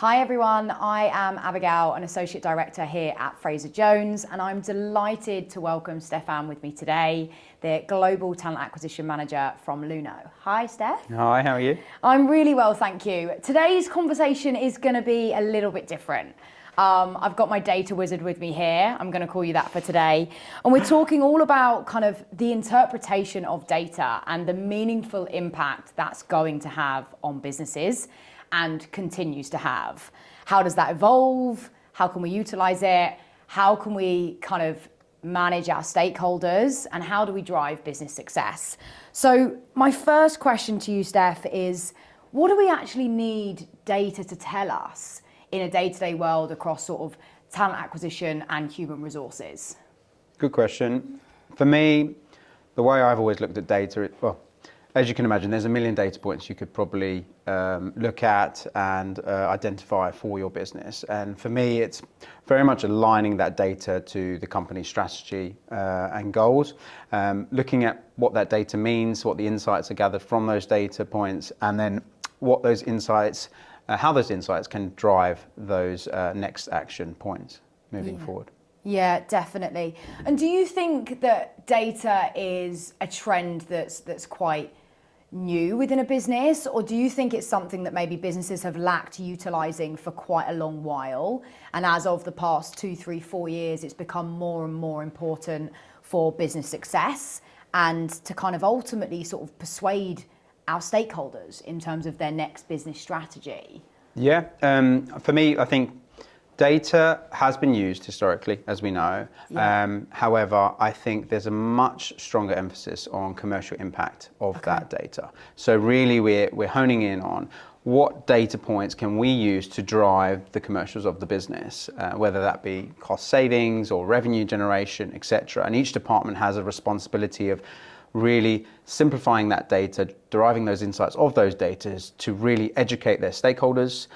Hi everyone, I am Abigail, an Associate Director here at Fraser Jones, and I'm delighted to welcome Stephane with me today, the Global Talent Acquisition Manager from Luno. Hi Steph. Hi, how are you? I'm really well, thank you. Today's conversation is going to be a little bit different. I've got my data wizard with me here. I'm going to call you that for today. And we're talking all about kind of the interpretation of data and the meaningful impact that's going to have on businesses and continues to have. How does that evolve? How can we utilize it? How can we kind of manage our stakeholders? And how do we drive business success? So my first question to you, Steph, is what do we actually need data to tell us in a day-to-day world across sort of talent acquisition and human resources? Good question. For me, the way I've always looked at data, as you can imagine, there's a million data points you could probably look at and identify for your business. And for me, it's very much aligning that data to the company's strategy and goals, looking at what that data means, what the insights are gathered from those data points, and then what those insights, how those insights can drive those next action points moving forward. Yeah, definitely. And do you think that data is a trend that's quite new within a business, or do you think it's something that maybe businesses have lacked utilizing for quite a long while, and as of the past 2, 3, 4 years it's become more and more important for business success and to kind of ultimately sort of persuade our stakeholders in terms of their next business strategy? Yeah, for me, I think data has been used historically, as we know. Yeah. However, I think there's a much stronger emphasis on commercial impact of that data. So really, we're honing in on what data points can we use to drive the commercials of the business, whether that be cost savings or revenue generation, etc. And each department has a responsibility of really simplifying that data, deriving those insights of those data to really educate their stakeholders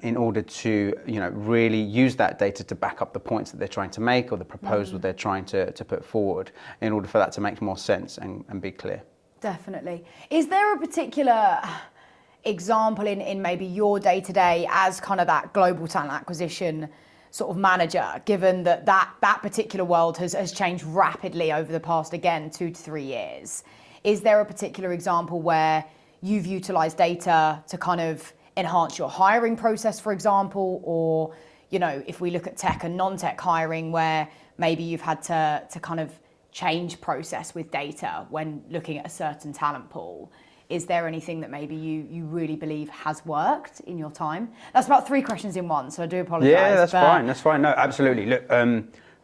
in order to, really use that data to back up the points that they're trying to make or the proposal they're trying to put forward in order for that to make more sense and be clear. Definitely. Is there a particular example in maybe your day-to-day as kind of that global talent acquisition sort of manager, given that particular world has changed rapidly over the past, again, 2 to 3 years? Is there a particular example where you've utilized data to kind of enhance your hiring process, for example, or, if we look at tech and non-tech hiring, where maybe you've had to kind of change process with data when looking at a certain talent pool? Is there anything that maybe you really believe has worked in your time? That's about 3 questions in one, so I do apologise. Yeah, that's fine. That's fine. No, absolutely. Look,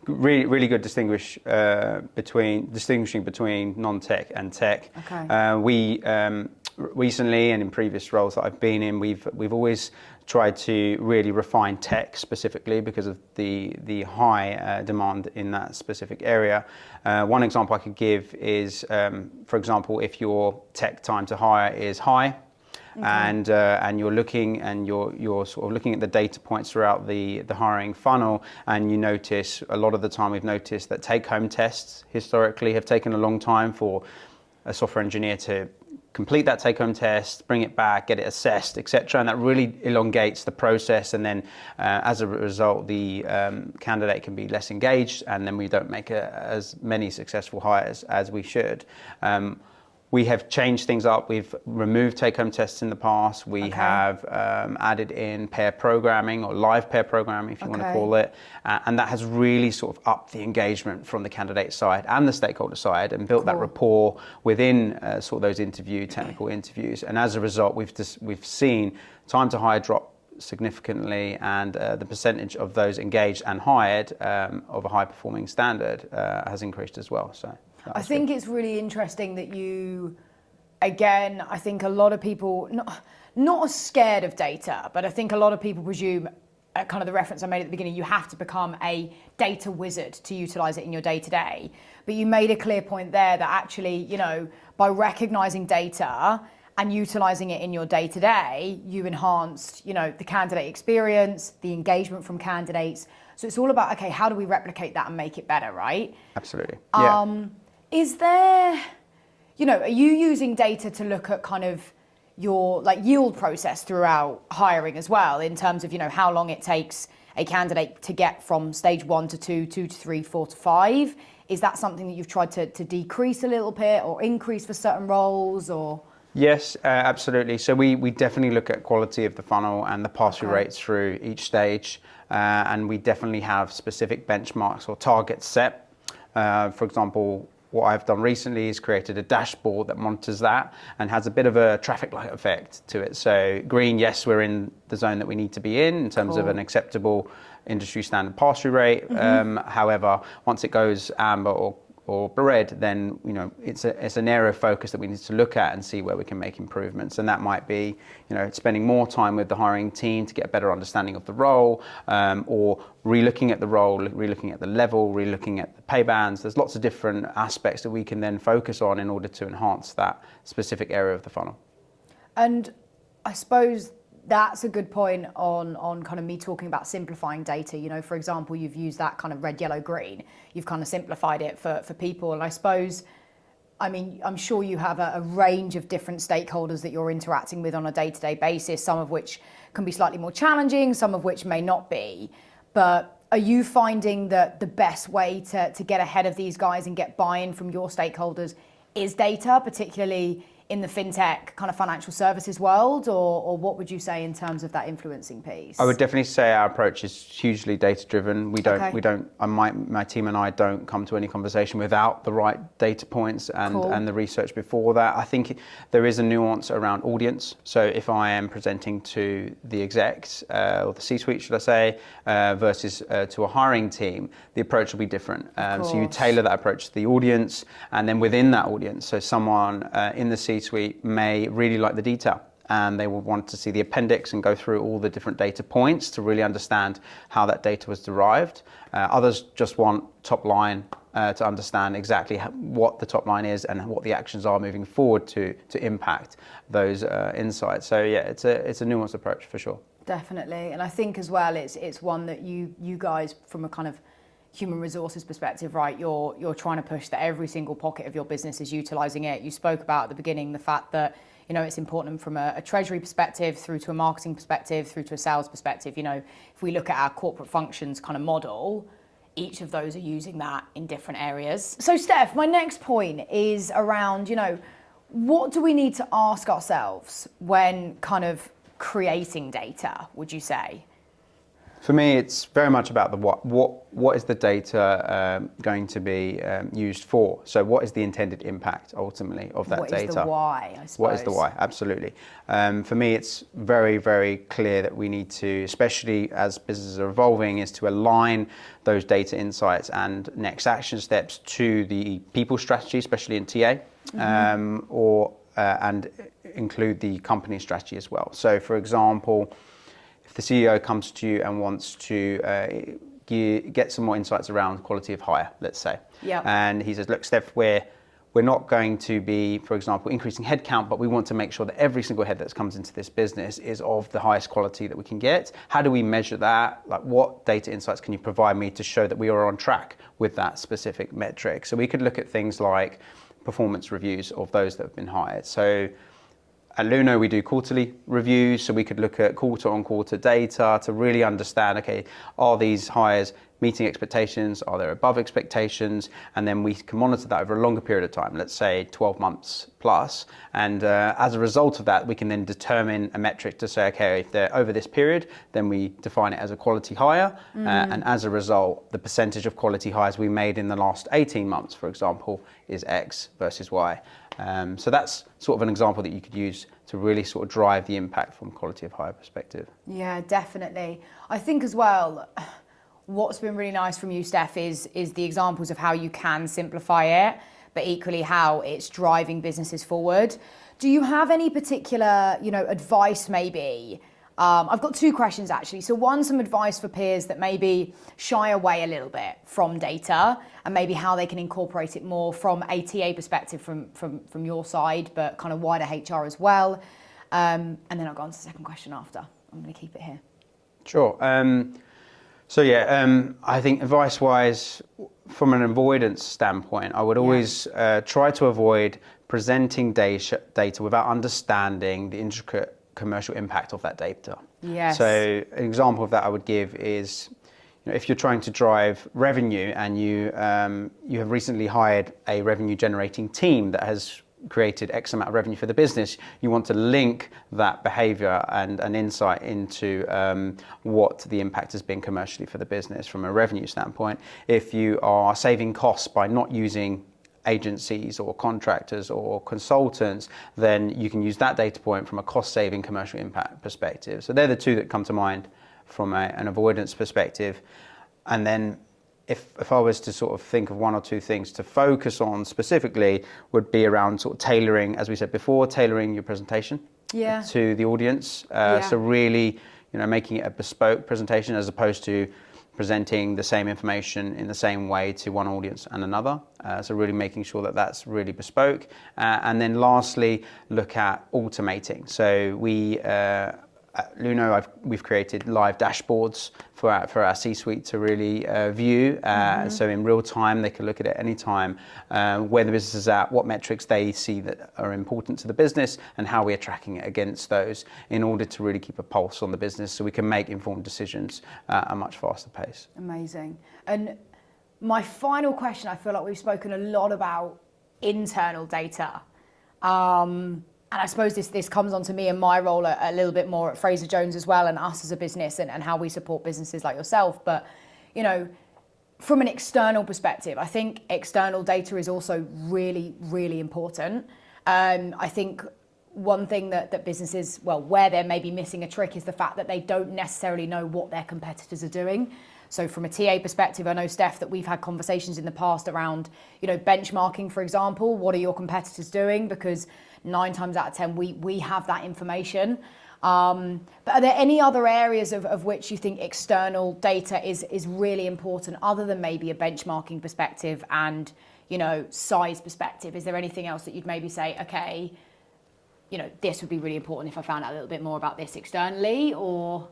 really good distinguishing between non-tech and tech. Okay. We recently, and in previous roles that I've been in, we've always tried to really refine tech specifically because of the high demand in that specific area. One example I could give is, for example, if your tech time to hire is high, and you're looking and you're sort of looking at the data points throughout the hiring funnel, and you notice a lot of the time we've noticed that take-home tests historically have taken a long time for a software engineer to complete that take-home test, bring it back, get it assessed, etc. And that really elongates the process. And then as a result, the candidate can be less engaged, and then we don't make as many successful hires as we should. We have changed things up. We've removed take-home tests in the past. We have added in pair programming, or live pair programming, if you want to call it. And that has really sort of upped the engagement from the candidate side and the stakeholder side, and built that rapport within sort of those technical interviews. And as a result, we've seen time to hire drop significantly, and the percentage of those engaged and hired of a high-performing standard has increased as well. So I think it's really interesting that I think a lot of people, not as scared of data, but I think a lot of people presume, kind of the reference I made at the beginning, you have to become a data wizard to utilize it in your day-to-day. But you made a clear point there that actually, by recognizing data and utilizing it in your day-to-day, you enhanced, the candidate experience, the engagement from candidates. So it's all about, okay, how do we replicate that and make it better, right? Absolutely. Yeah. Is there, are you using data to look at kind of, your like yield process throughout hiring as well, in terms of, you know, how long it takes a candidate to get from stage 1 to 2, 2 to 3, 4 to 5? Is that something that you've tried to decrease a little bit or increase for certain roles, or? Yes, absolutely. So we definitely look at quality of the funnel and the pass-through rates through each stage. And we definitely have specific benchmarks or targets set. For example, what I've done recently is created a dashboard that monitors that and has a bit of a traffic light effect to it. So green, yes, we're in the zone that we need to be in terms of an acceptable industry standard pass-through rate. However, once it goes amber or red, then, you know, it's an area of focus that we need to look at and see where we can make improvements. And that might be, you know, spending more time with the hiring team to get a better understanding of the role, or re-looking at the role, re-looking at the level, re-looking at the pay bands. There's lots of different aspects that we can then focus on in order to enhance that specific area of the funnel. And I suppose that's a good point on kind of me talking about simplifying data. You know, for example, you've used that kind of red, yellow, green. You've kind of simplified it for people. And I suppose, I mean, I'm sure you have a range of different stakeholders that you're interacting with on a day-to-day basis, some of which can be slightly more challenging, some of which may not be. But are you finding that the best way to get ahead of these guys and get buy-in from your stakeholders is data, particularly in the fintech kind of financial services world, or what would you say in terms of that influencing piece? I would definitely say our approach is hugely data driven. My team and I don't come to any conversation without the right data points and the research before that. I think there is a nuance around audience. So if I am presenting to the execs or the C-suite, should I say, versus to a hiring team, the approach will be different. So you tailor that approach to the audience, and then within that audience, so someone in the C-suite may really like the detail, and they will want to see the appendix and go through all the different data points to really understand how that data was derived. Others just want top line to understand exactly what the top line is and what the actions are moving forward to impact those insights. So yeah, it's a nuanced approach for sure. Definitely, and I think as well it's one that you guys, from a kind of human resources perspective, right, you're trying to push that every single pocket of your business is utilizing it. You spoke about at the beginning the fact that, you know, it's important from a treasury perspective through to a marketing perspective through to a sales perspective. You know, if we look at our corporate functions kind of model, each of those are using that in different areas. So Steph, my next point is around, you know, what do we need to ask ourselves when kind of creating data, would you say? For me, it's very much about the what. What is the data going to be used for? So what is the intended impact ultimately of that data? What is the why, I suppose? What is the why? Absolutely. For me, it's very, very clear that we need to, especially as businesses are evolving, is to align those data insights and next action steps to the people strategy, especially in TA, and include the company strategy as well. So for example, if the CEO comes to you and wants to get some more insights around quality of hire, let's say, and he says, look, Steph, we're not going to be, for example, increasing headcount, but we want to make sure that every single head that comes into this business is of the highest quality that we can get. How do we measure that? Like, what data insights can you provide me to show that we are on track with that specific metric? So we could look at things like performance reviews of those that have been hired. So at Luno, we do quarterly reviews, so we could look at quarter-on-quarter data to really understand, okay, are these hires meeting expectations? Are they above expectations? And then we can monitor that over a longer period of time, let's say 12 months plus. And as a result of that, we can then determine a metric to say, okay, if they're over this period, then we define it as a quality hire. And as a result, the percentage of quality hires we made in the last 18 months, for example, is X versus Y. So that's sort of an example that you could use to really sort of drive the impact from quality of hire perspective. Yeah, definitely. I think as well, what's been really nice from you, Steph, is the examples of how you can simplify it, but equally how it's driving businesses forward. Do you have any particular, you know, advice maybe? I've got two questions actually. So one, some advice for peers that maybe shy away a little bit from data, and maybe how they can incorporate it more from a TA perspective from your side, but kind of wider HR as well. And then I'll go on to the second question after. I'm going to keep it here. Sure. I think advice-wise, from an avoidance standpoint, I would always try to avoid presenting data without understanding the intricate commercial impact of that data. Yes. So an example of that I would give is, if you're trying to drive revenue and you have recently hired a revenue generating team that has created X amount of revenue for the business, you want to link that behavior and an insight into what the impact has been commercially for the business from a revenue standpoint. If you are saving costs by not using agencies or contractors or consultants, then you can use that data point from a cost-saving commercial impact perspective. So they're the two that come to mind from an avoidance perspective. And then if I was to sort of think of one or two things to focus on specifically, would be around sort of tailoring, as we said before, tailoring your presentation to the audience. So really, making it a bespoke presentation as opposed to presenting the same information in the same way to one audience and another. So really making sure that that's really bespoke. And then lastly, look at automating. So we, at Luno, we've created live dashboards for our C-suite to really view. So in real time, they can look at it any time, where the business is at, what metrics they see that are important to the business, and how we are tracking it against those in order to really keep a pulse on the business so we can make informed decisions at a much faster pace. Amazing. And my final question, I feel like we've spoken a lot about internal data. And I suppose this comes onto me and my role a little bit more at Fraser Jones as well, and us as a business and how we support businesses like yourself. But, from an external perspective, I think external data is also really, really important. I think one thing that businesses, where they're maybe missing a trick is the fact that they don't necessarily know what their competitors are doing. So from a TA perspective, I know, Steph, that we've had conversations in the past around, benchmarking, for example. What are your competitors doing? Because 9 times out of 10, we have that information. But are there any other areas of which you think external data is really important, other than maybe a benchmarking perspective and, size perspective? Is there anything else that you'd maybe say, okay, this would be really important if I found out a little bit more about this externally, or...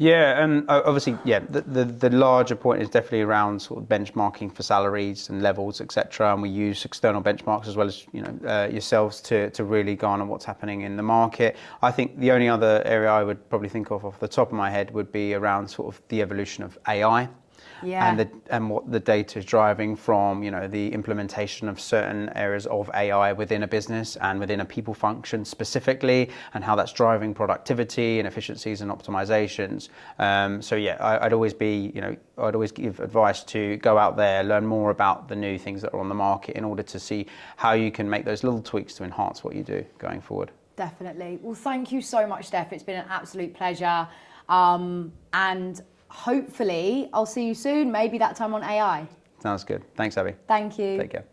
Yeah, obviously, the larger point is definitely around sort of benchmarking for salaries and levels, etc. And we use external benchmarks as well as yourselves to really garner what's happening in the market. I think the only other area I would probably think of off the top of my head would be around sort of the evolution of AI. And what the data is driving from, the implementation of certain areas of AI within a business and within a people function specifically, and how that's driving productivity and efficiencies and optimizations. I'd always give advice to go out there, learn more about the new things that are on the market in order to see how you can make those little tweaks to enhance what you do going forward. Definitely. Well, thank you so much, Steph. It's been an absolute pleasure. And hopefully I'll see you soon, maybe that time on AI. Sounds good. Thanks, Abby. Thank you. Take care.